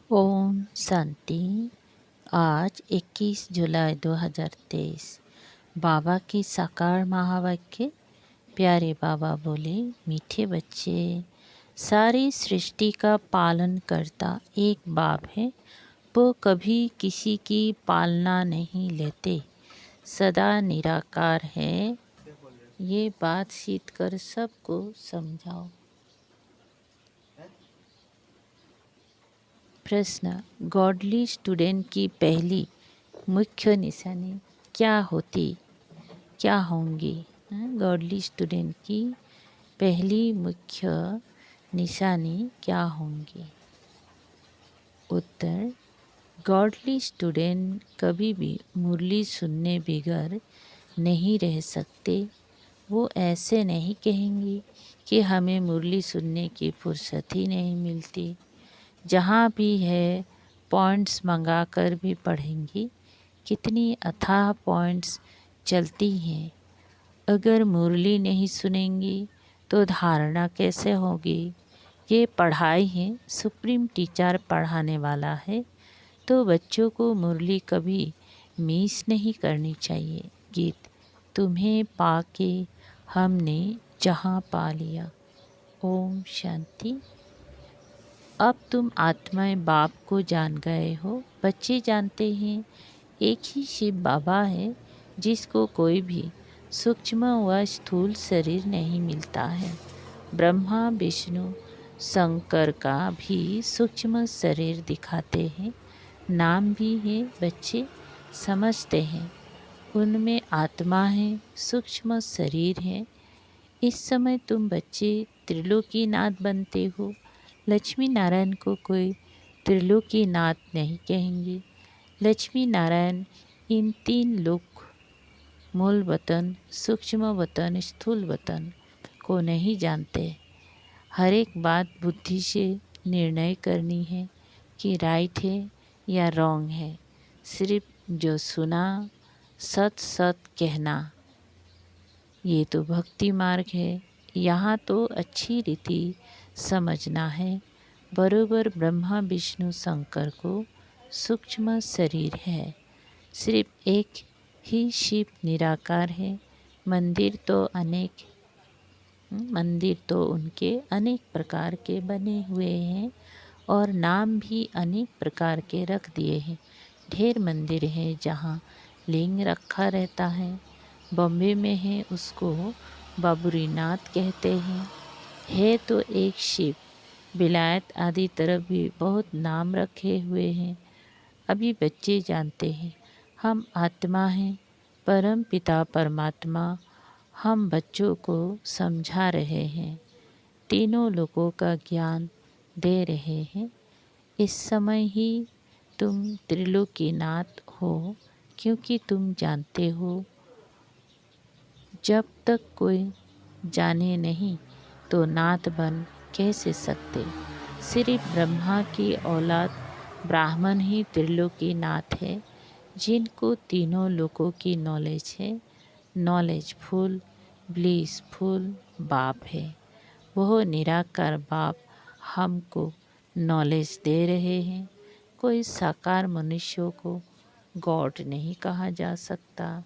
ओम शांति। आज 21 जुलाई 2023 बाबा की साकार महावाक्य। प्यारे बाबा बोले, मीठे बच्चे, सारी सृष्टि का पालन करता एक बाप है। वो कभी किसी की पालना नहीं लेते, सदा निराकार है। ये बात सीध कर सबको समझाओ। प्रश्न, गॉडली स्टूडेंट की पहली मुख्य निशानी क्या होंगी? गॉडली स्टूडेंट की पहली मुख्य निशानी क्या होंगी? उत्तर, गॉडली स्टूडेंट कभी भी मुरली सुनने बगैर नहीं रह सकते। वो ऐसे नहीं कहेंगी कि हमें मुरली सुनने की फुर्सत ही नहीं मिलती। जहाँ भी है पॉइंट्स मंगा कर भी पढ़ेंगी। कितनी अथाह पॉइंट्स चलती हैं। अगर मुरली नहीं सुनेंगी तो धारणा कैसे होगी? ये पढ़ाई है, सुप्रीम टीचर पढ़ाने वाला है, तो बच्चों को मुरली कभी मिस नहीं करनी चाहिए। गीत, तुम्हें पाके हमने जहाँ पा लिया। ओम शांति। अब तुम आत्माएं बाप को जान गए हो। बच्चे जानते हैं एक ही शिव बाबा है, जिसको कोई भी सूक्ष्म व स्थूल शरीर नहीं मिलता है। ब्रह्मा विष्णु शंकर का भी सूक्ष्म शरीर दिखाते हैं, नाम भी है। बच्चे समझते हैं उनमें आत्मा है, सूक्ष्म शरीर है। इस समय तुम बच्चे त्रिलोकीनाथ बनते हो। लक्ष्मी नारायण को कोई त्रिलोकीनाथ नहीं कहेंगे। लक्ष्मी नारायण इन तीन लोक, मूल वतन, सूक्ष्म वतन, स्थूल वतन को नहीं जानते। हर एक बात बुद्धि से निर्णय करनी है कि राइट है या रॉन्ग है। सिर्फ जो सुना सत सत कहना, ये तो भक्ति मार्ग है। यहाँ तो अच्छी रीति समझना है। बरोबर ब्रह्मा विष्णु शंकर को सूक्ष्म शरीर है। सिर्फ एक ही शिव निराकार है। मंदिर तो उनके अनेक प्रकार के बने हुए हैं और नाम भी अनेक प्रकार के रख दिए हैं। ढेर मंदिर है जहाँ लिंग रखा रहता है। बॉम्बे में है, उसको बाबुरीनाथ कहते हैं। है तो एक शिव। विलायत आदि तरफ भी बहुत नाम रखे हुए हैं। अभी बच्चे जानते हैं हम आत्मा हैं, परम पिता परमात्मा हम बच्चों को समझा रहे हैं, तीनों लोगों का ज्ञान दे रहे हैं। इस समय ही तुम त्रिलोकीनाथ हो, क्योंकि तुम जानते हो जब तक कोई जाने नहीं तो नाथ बन कैसे सकते। सिर्फ ब्रह्मा की औलाद ब्राह्मण ही त्रिलोकीनाथ है, जिनको तीनों लोगों की नॉलेज है। नॉलेजफुल, ब्लिसफुल बाप है। वह निराकार बाप हमको नॉलेज दे रहे हैं। कोई साकार मनुष्यों को गॉड नहीं कहा जा सकता।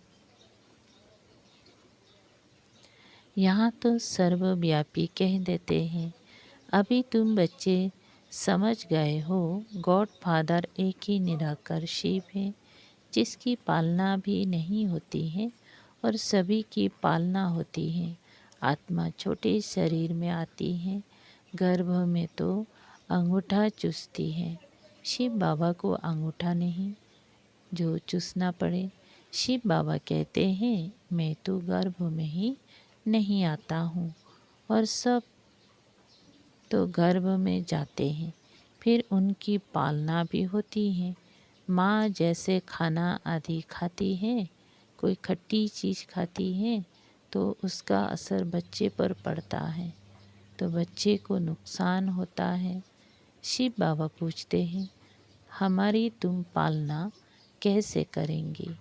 यहाँ तो सर्वव्यापी कह देते हैं। अभी तुम बच्चे समझ गए हो, गॉड फादर एक ही निराकार शिव है, जिसकी पालना भी नहीं होती है और सभी की पालना होती है। आत्मा छोटे शरीर में आती है, गर्भ में तो अंगूठा चूसती है। शिव बाबा को अंगूठा नहीं जो चूसना पड़े। शिव बाबा कहते हैं मैं तो गर्भ में ही नहीं आता हूँ, और सब तो गर्भ में जाते हैं, फिर उनकी पालना भी होती है। माँ जैसे खाना आदि खाती है, कोई खट्टी चीज़ खाती है तो उसका असर बच्चे पर पड़ता है, तो बच्चे को नुकसान होता है। शिव बाबा पूछते हैं हमारी तुम पालना कैसे करेंगी?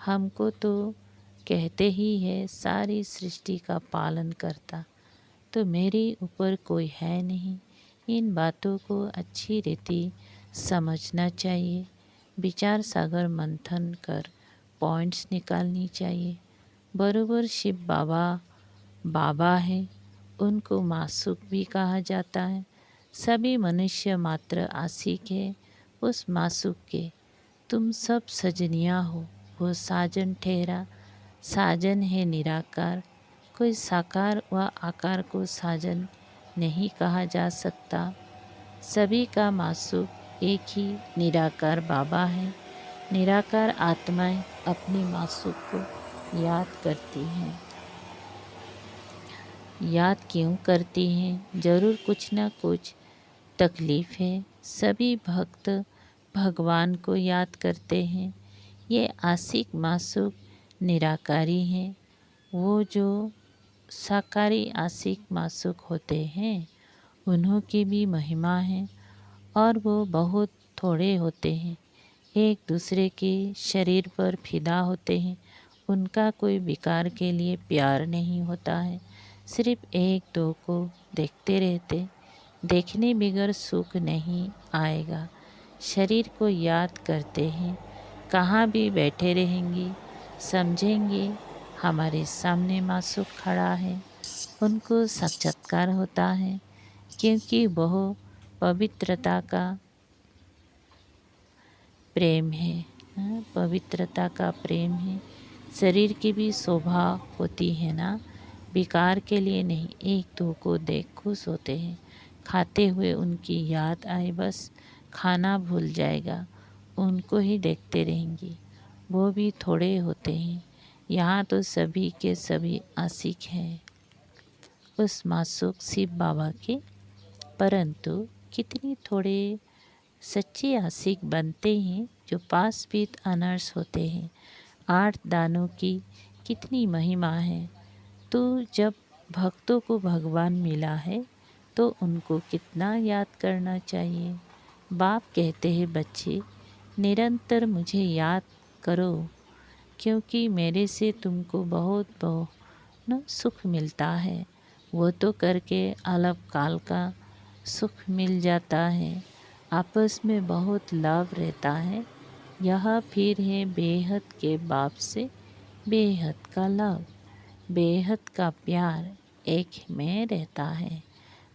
हमको तो कहते ही है सारी सृष्टि का पालन करता, तो मेरे ऊपर कोई है नहीं। इन बातों को अच्छी रीति समझना चाहिए, विचार सागर मंथन कर पॉइंट्स निकालनी चाहिए। बरोबर शिव बाबा बाबा है, उनको मासूक भी कहा जाता है। सभी मनुष्य मात्र आशिक है उस मासूक के। तुम सब सजनियाँ हो, वो साजन ठहरा। साजन है निराकार, कोई साकार व आकार को साजन नहीं कहा जा सकता। सभी का मासूक एक ही निराकार बाबा है। निराकार आत्माएं अपनी मासूक को याद करती हैं। याद क्यों करती हैं? ज़रूर कुछ ना कुछ तकलीफ़ है। सभी भक्त भगवान को याद करते हैं। ये आशिक मासूक निराकारी हैं। वो जो साकारी आशिक मासूक होते हैं उन्हों की भी महिमा है और वो बहुत थोड़े होते हैं। एक दूसरे के शरीर पर फिदा होते हैं। उनका कोई विकार के लिए प्यार नहीं होता है। सिर्फ एक दो को देखते रहते। देखने बगैर सुख नहीं आएगा। शरीर को याद करते हैं, कहाँ भी बैठे रहेंगे, समझेंगे हमारे सामने मासूक खड़ा है। उनको साक्षात्कार होता है क्योंकि वह पवित्रता का प्रेम है। पवित्रता का प्रेम है। शरीर की भी शोभा होती है ना, विकार के लिए नहीं। एक दो को देख खुश होते हैं। खाते हुए उनकी याद आए, बस खाना भूल जाएगा, उनको ही देखते रहेंगे। वो भी थोड़े होते हैं। यहाँ तो सभी के सभी आशिक हैं उस मासूक शिव बाबा के। परंतु कितनी थोड़े सच्चे आशिक बनते हैं जो पास भी अनर्स होते हैं। 8 दानों की कितनी महिमा है। तो जब भक्तों को भगवान मिला है तो उनको कितना याद करना चाहिए। बाप कहते हैं, बच्चे निरंतर मुझे याद करो क्योंकि मेरे से तुमको बहुत बहुत न सुख मिलता है। वो तो करके अलग काल का सुख मिल जाता है। आपस में बहुत लाभ रहता है। यह फिर है बेहद के बाप से बेहद का लाभ। बेहद का प्यार एक में रहता है।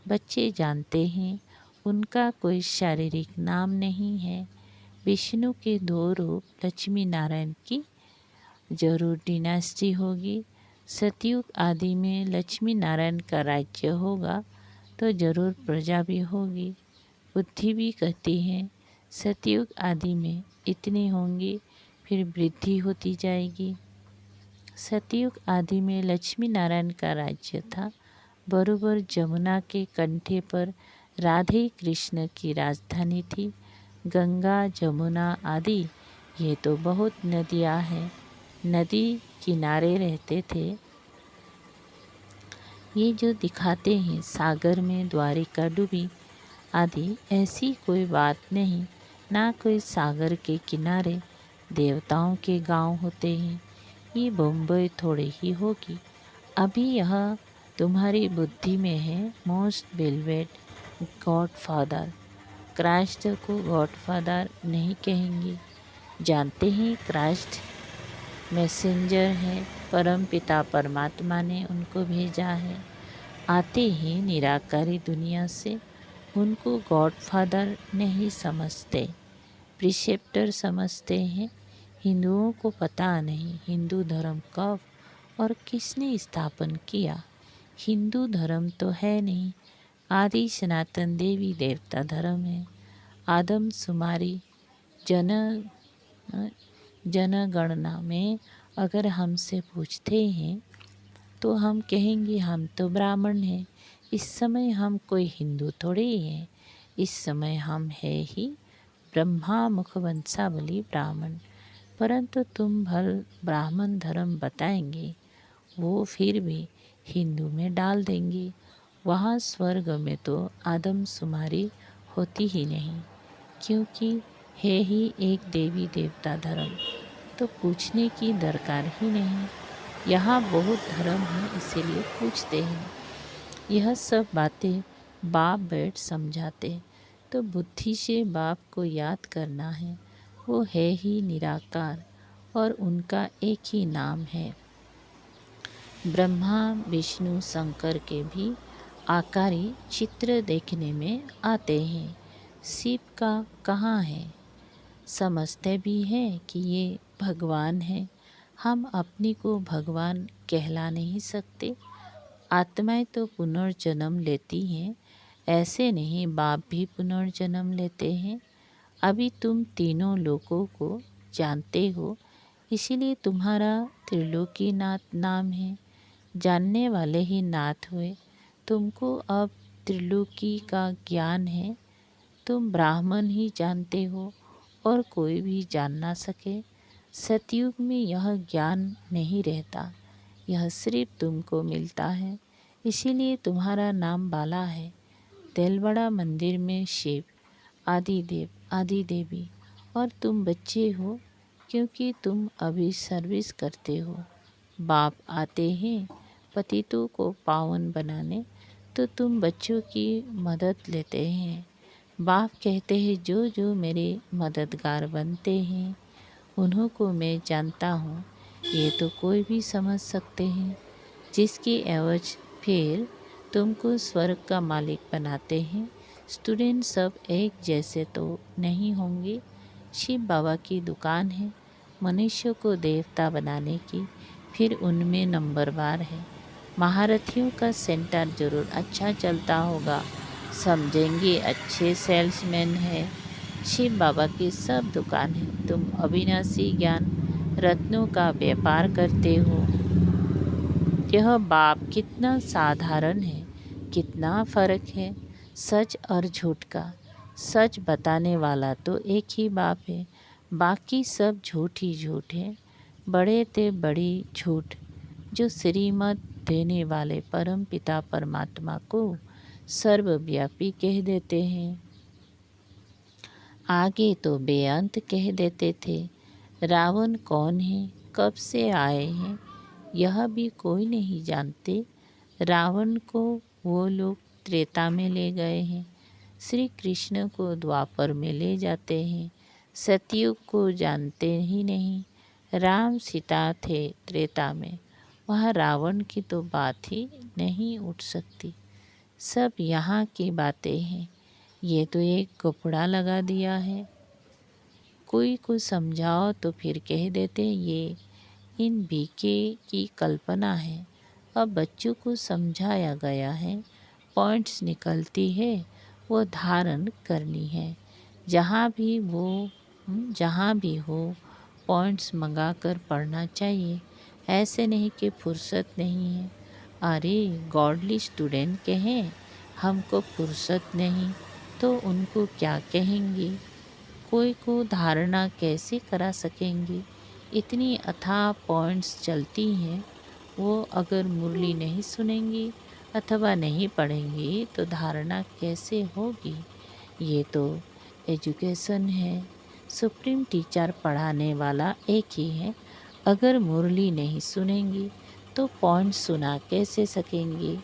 बच्चे जानते हैं उनका कोई शारीरिक नाम नहीं है। विष्णु के 2 रूप लक्ष्मी नारायण की जरूर डिनास्टी होगी। सतयुग आदि में लक्ष्मी नारायण का राज्य होगा तो जरूर प्रजा भी होगी। बुद्धि भी कहती है सतयुग आदि में इतने होंगे, फिर वृद्धि होती जाएगी। सतयुग आदि में लक्ष्मी नारायण का राज्य था। बरोबर जमुना के कंठे पर राधे कृष्ण की राजधानी थी। गंगा जमुना आदि ये तो बहुत नदियाँ हैं। नदी किनारे रहते थे। ये जो दिखाते हैं सागर में द्वारिका डूबी आदि, ऐसी कोई बात नहीं। ना कोई सागर के किनारे देवताओं के गांव होते हैं। ये बम्बई थोड़े ही होगी। अभी यह तुम्हारी बुद्धि में है। Most velvet godfather. क्राइस्ट को गॉडफादर नहीं कहेंगे। जानते हैं क्राइस्ट मैसेंजर है। परम पिता परमात्मा ने उनको भेजा है। आते ही निराकारी दुनिया से। उनको गॉडफादर नहीं समझते, प्रिसेप्टर समझते हैं। हिंदुओं को पता नहीं हिंदू धर्म कब और किसने स्थापन किया। हिंदू धर्म तो है नहीं, आदि सनातन देवी देवता धर्म है। आदम शुमारी जनगणना में अगर हमसे पूछते हैं तो हम कहेंगे हम तो ब्राह्मण हैं। इस समय हम कोई हिंदू थोड़े ही हैं। इस समय हम है ही ब्रह्मा मुखवंशावली ब्राह्मण। परंतु तुम भल ब्राह्मण धर्म बताएंगे, वो फिर भी हिंदू में डाल देंगे। वहाँ स्वर्ग में तो आदमशुमारी होती ही नहीं, क्योंकि है ही एक देवी देवता धर्म, तो पूछने की दरकार ही नहीं। यहाँ बहुत धर्म है इसीलिए पूछते हैं। यह सब बातें बाप बैठ समझाते। तो बुद्धि से बाप को याद करना है। वो है ही निराकार और उनका एक ही नाम है। ब्रह्मा विष्णु शंकर के भी आकारी चित्र देखने में आते हैं। शिव का कहाँ है? समझते भी हैं कि ये भगवान है। हम अपनी को भगवान कहला नहीं सकते। आत्माएं तो पुनर्जन्म लेती हैं, ऐसे नहीं बाप भी पुनर्जन्म लेते हैं। अभी तुम तीनों लोगों को जानते हो, इसीलिए तुम्हारा त्रिलोकीनाथ नाम है। जानने वाले ही नाथ हुए। तुमको अब त्रिलोकी का ज्ञान है। तुम ब्राह्मण ही जानते हो और कोई भी जान ना सके। सतयुग में यह ज्ञान नहीं रहता, यह सिर्फ तुमको मिलता है, इसीलिए तुम्हारा नाम बाला है। तेलबड़ा मंदिर में शिव, आदिदेव, आदि देवी और तुम बच्चे हो, क्योंकि तुम अभी सर्विस करते हो। बाप आते हैं पतितों को पावन बनाने, तो तुम बच्चों की मदद लेते हैं। बाप कहते हैं जो जो मेरे मददगार बनते हैं उन्हों को मैं जानता हूँ। ये तो कोई भी समझ सकते हैं। जिसकी एवज फिर तुमको स्वर्ग का मालिक बनाते हैं। स्टूडेंट सब एक जैसे तो नहीं होंगे। शिव बाबा की दुकान है मनुष्य को देवता बनाने की, फिर उनमें नंबरवार है। महारथियों का सेंटर जरूर अच्छा चलता होगा, समझेंगे अच्छे सेल्समैन है। शिव बाबा की सब दुकान है। तुम अविनाशी ज्ञान रत्नों का व्यापार करते हो। यह बाप कितना साधारण है, कितना फर्क है सच और झूठ का। सच बताने वाला तो एक ही बाप है, बाकी सब झूठ ही झूठ है। बड़े ते बड़ी झूठ जो श्रीमत देने वाले परम पिता परमात्मा को सर्वव्यापी कह देते हैं। आगे तो बेअंत कह देते थे। रावण कौन है, कब से आए हैं, यह भी कोई नहीं जानते। रावण को वो लोग त्रेता में ले गए हैं, श्री कृष्ण को द्वापर में ले जाते हैं। सतयुग को जानते ही नहीं। राम सीता थे त्रेता में, वहाँ रावण की तो बात ही नहीं उठ सकती। सब यहाँ की बातें हैं। ये तो एक कपड़ा लगा दिया है। कोई को समझाओ तो फिर कह देते ये इन बीके की कल्पना है। अब बच्चों को समझाया गया है, पॉइंट्स निकलती है वो धारण करनी है। जहाँ भी हो पॉइंट्स मंगा कर पढ़ना चाहिए। ऐसे नहीं कि फुर्सत नहीं है। अरे गॉडली स्टूडेंट कहें हमको फुर्सत नहीं तो उनको क्या कहेंगे? कोई को धारणा कैसे करा सकेंगे? इतनी अथाह पॉइंट्स चलती हैं, वो अगर मुरली नहीं सुनेंगी अथवा नहीं पढ़ेंगी तो धारणा कैसे होगी? ये तो एजुकेशन है। सुप्रीम टीचर पढ़ाने वाला एक ही है। अगर मुरली नहीं सुनेंगी तो पॉइंट सुना कैसे सकेंगे?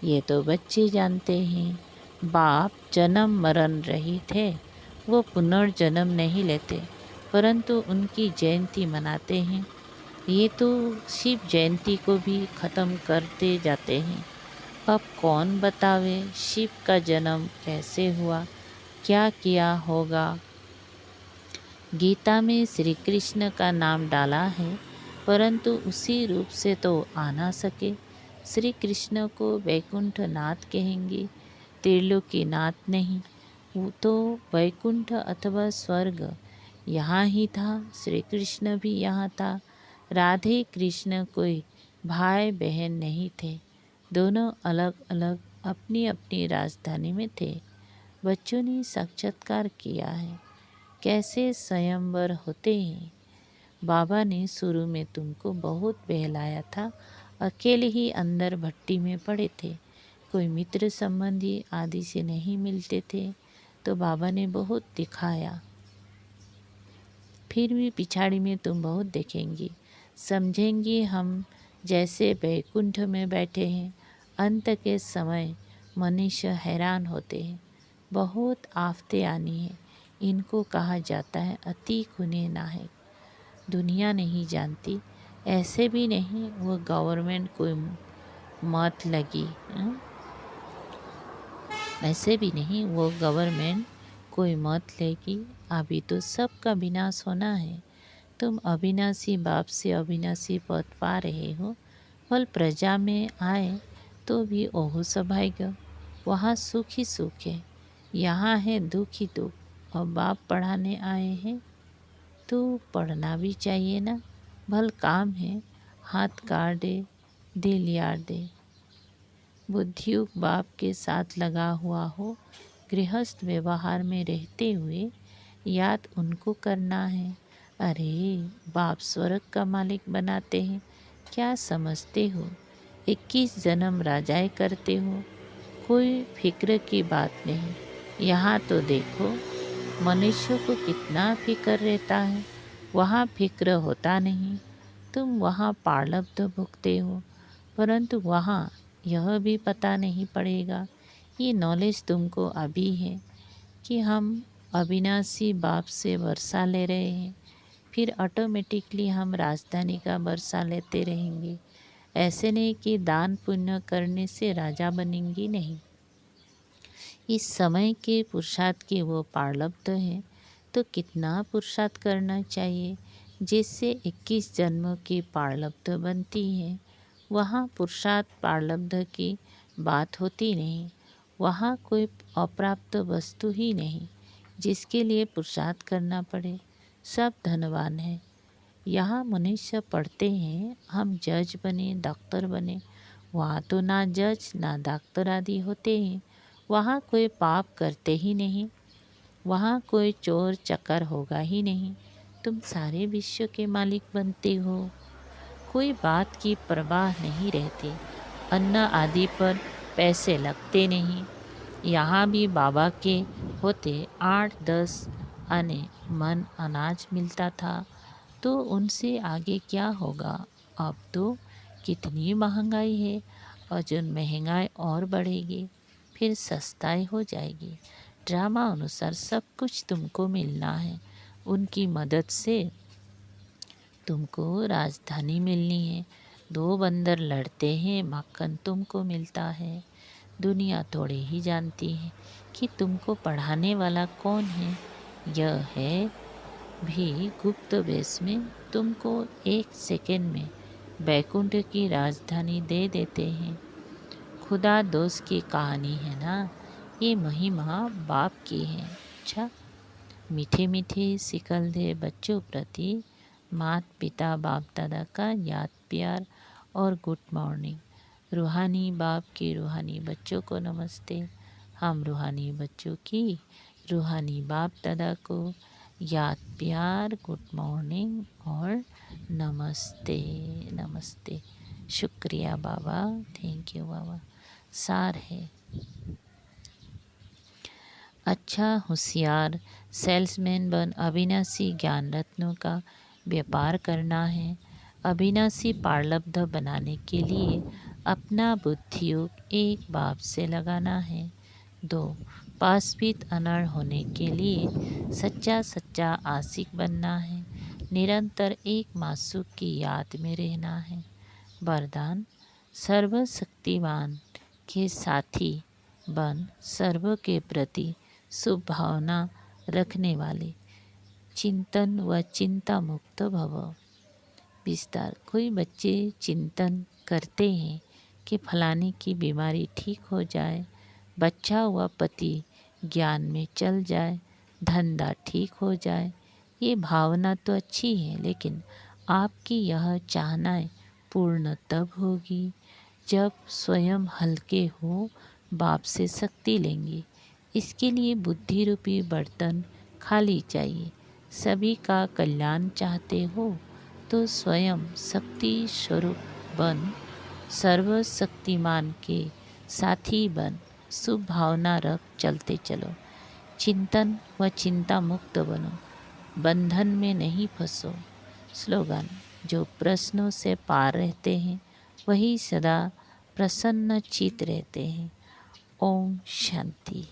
ये तो बच्चे जानते हैं। बाप जन्म मरण रहित है, वो पुनर्जन्म नहीं लेते, परंतु उनकी जयंती मनाते हैं। ये तो शिव जयंती को भी ख़त्म करते जाते हैं। अब कौन बतावे शिव का जन्म कैसे हुआ, क्या किया होगा? गीता में श्री कृष्ण का नाम डाला है, परंतु उसी रूप से तो आ ना सके। श्री कृष्ण को वैकुंठ नाथ कहेंगे, त्रिलोकी नाथ नहीं। वो तो वैकुंठ अथवा स्वर्ग यहाँ ही था, श्री कृष्ण भी यहाँ था। राधे कृष्ण कोई भाई बहन नहीं थे, दोनों अलग अलग अपनी अपनी राजधानी में थे। बच्चों ने साक्षात्कार किया है कैसे स्वयंवर होते हैं। बाबा ने शुरू में तुमको बहुत बहलाया था, अकेले ही अंदर भट्टी में पड़े थे, कोई मित्र संबंधी आदि से नहीं मिलते थे, तो बाबा ने बहुत दिखाया। फिर भी पिछाड़ी में तुम बहुत देखेंगी, समझेंगी हम जैसे वैकुंठ में बैठे हैं। अंत के समय मनुष्य हैरान होते हैं, बहुत आफतें आनी है। इनको कहा जाता है अति खूने नाहक। दुनिया नहीं जानती, ऐसे भी नहीं वो गवर्नमेंट कोई मत लगी, ऐसे भी नहीं वो गवर्नमेंट कोई मत लेगी। अभी तो सबका विनाश होना है। तुम अविनाशी बाप से अविनाशी पद पा रहे हो। फल प्रजा में आए तो भी ओहु सभाएगा। वहाँ सुख ही सुख है, यहाँ है दुख ही दुख। और बाप पढ़ाने आए हैं तो पढ़ना भी चाहिए ना। भल काम है, हाथ काट दे, दिल यार दे। बुद्धियुक्त बाप के साथ लगा हुआ हो, गृहस्थ व्यवहार में रहते हुए याद उनको करना है। अरे बाप स्वर्ग का मालिक बनाते हैं, क्या समझते हो? 21 जन्म राजाएं करते हो, कोई फिक्र की बात नहीं। यहाँ तो देखो मनुष्य को कितना फिक्र रहता है, वहाँ फिक्र होता नहीं। तुम वहाँ प्रारब्ध भुगते हो, परंतु वहाँ यह भी पता नहीं पड़ेगा। ये नॉलेज तुमको अभी है कि हम अविनाशी बाप से वर्षा ले रहे हैं, फिर ऑटोमेटिकली हम राजधानी का वर्षा लेते रहेंगे। ऐसे नहीं कि दान पुण्य करने से राजा बनेंगे, नहीं। इस समय के पुरुषार्थ के वो प्रारब्ध हैं, तो कितना पुरुषार्थ करना चाहिए जिससे 21 जन्मों की प्रारब्ध बनती है। वहाँ पुरुषार्थ प्रारब्ध की बात होती नहीं। वहाँ कोई अप्राप्त वस्तु ही नहीं जिसके लिए पुरुषार्थ करना पड़े। सब धनवान है। यहाँ मनुष्य पढ़ते हैं हम जज बने, डॉक्टर बने। वहाँ तो ना जज ना डॉक्टर आदि होते हैं। वहाँ कोई पाप करते ही नहीं, वहाँ कोई चोर चकर होगा ही नहीं। तुम सारे विश्व के मालिक बनते हो, कोई बात की परवाह नहीं रहती। अन्न आदि पर पैसे लगते नहीं। यहाँ भी बाबा के होते 8-10 आने मन अनाज मिलता था, तो उनसे आगे क्या होगा। अब तो कितनी महंगाई है, और जो महंगाई और बढ़ेगी, फिर सस्ताई हो जाएगी। ड्रामा अनुसार सब कुछ तुमको मिलना है। उनकी मदद से तुमको राजधानी मिलनी है। 2 बंदर लड़ते हैं, मक्खन तुमको मिलता है। दुनिया थोड़े ही जानती है कि तुमको पढ़ाने वाला कौन है। यह है भी गुप्त वेश में तुमको 1 सेकंड में बैकुंठ की राजधानी दे देते हैं। खुदा दोस्त की कहानी है ना, ये महिमा बाप की है। अच्छा, मीठे मीठे सिकल दे बच्चों प्रति माता पिता बाप दादा का याद प्यार और गुड मॉर्निंग। रूहानी बाप के रूहानी बच्चों को नमस्ते। हम रूहानी बच्चों की रूहानी बाप दादा को याद प्यार, गुड मॉर्निंग और नमस्ते। नमस्ते। शुक्रिया बाबा, थैंक यू बाबा। सार है, अच्छा होशियार सेल्समैन बन अविनाशी ज्ञान रत्नों का व्यापार करना है। अविनाशी प्रारब्ध बनाने के लिए अपना बुद्धियोग एक बाप से लगाना है। 2. पासपीत अनड़ होने के लिए सच्चा सच्चा आशिक बनना है। निरंतर एक मासूक की याद में रहना है। वरदान, सर्वशक्तिमान के साथी बन सर्व के प्रति शुभ भावना रखने वाले, चिंतन व चिंता मुक्त भव। विस्तार, कोई बच्चे चिंतन करते हैं कि फलाने की बीमारी ठीक हो जाए, बच्चा हुआ पति ज्ञान में चल जाए, धंधा ठीक हो जाए। ये भावना तो अच्छी है, लेकिन आपकी यह चाहनाएं पूर्ण तब होगी जब स्वयं हल्के हो बाप से शक्ति लेंगे। इसके लिए बुद्धि रूपी बर्तन खाली चाहिए। सभी का कल्याण चाहते हो तो स्वयं शक्ति स्वरूप बन सर्वशक्तिमान के साथी बन शुभ भावना रख चलते चलो। चिंतन व चिंता मुक्त बनो, बंधन में नहीं फंसो। स्लोगन, जो प्रश्नों से पार रहते हैं वही सदा प्रसन्न चित रहते हैं। ओम शांति।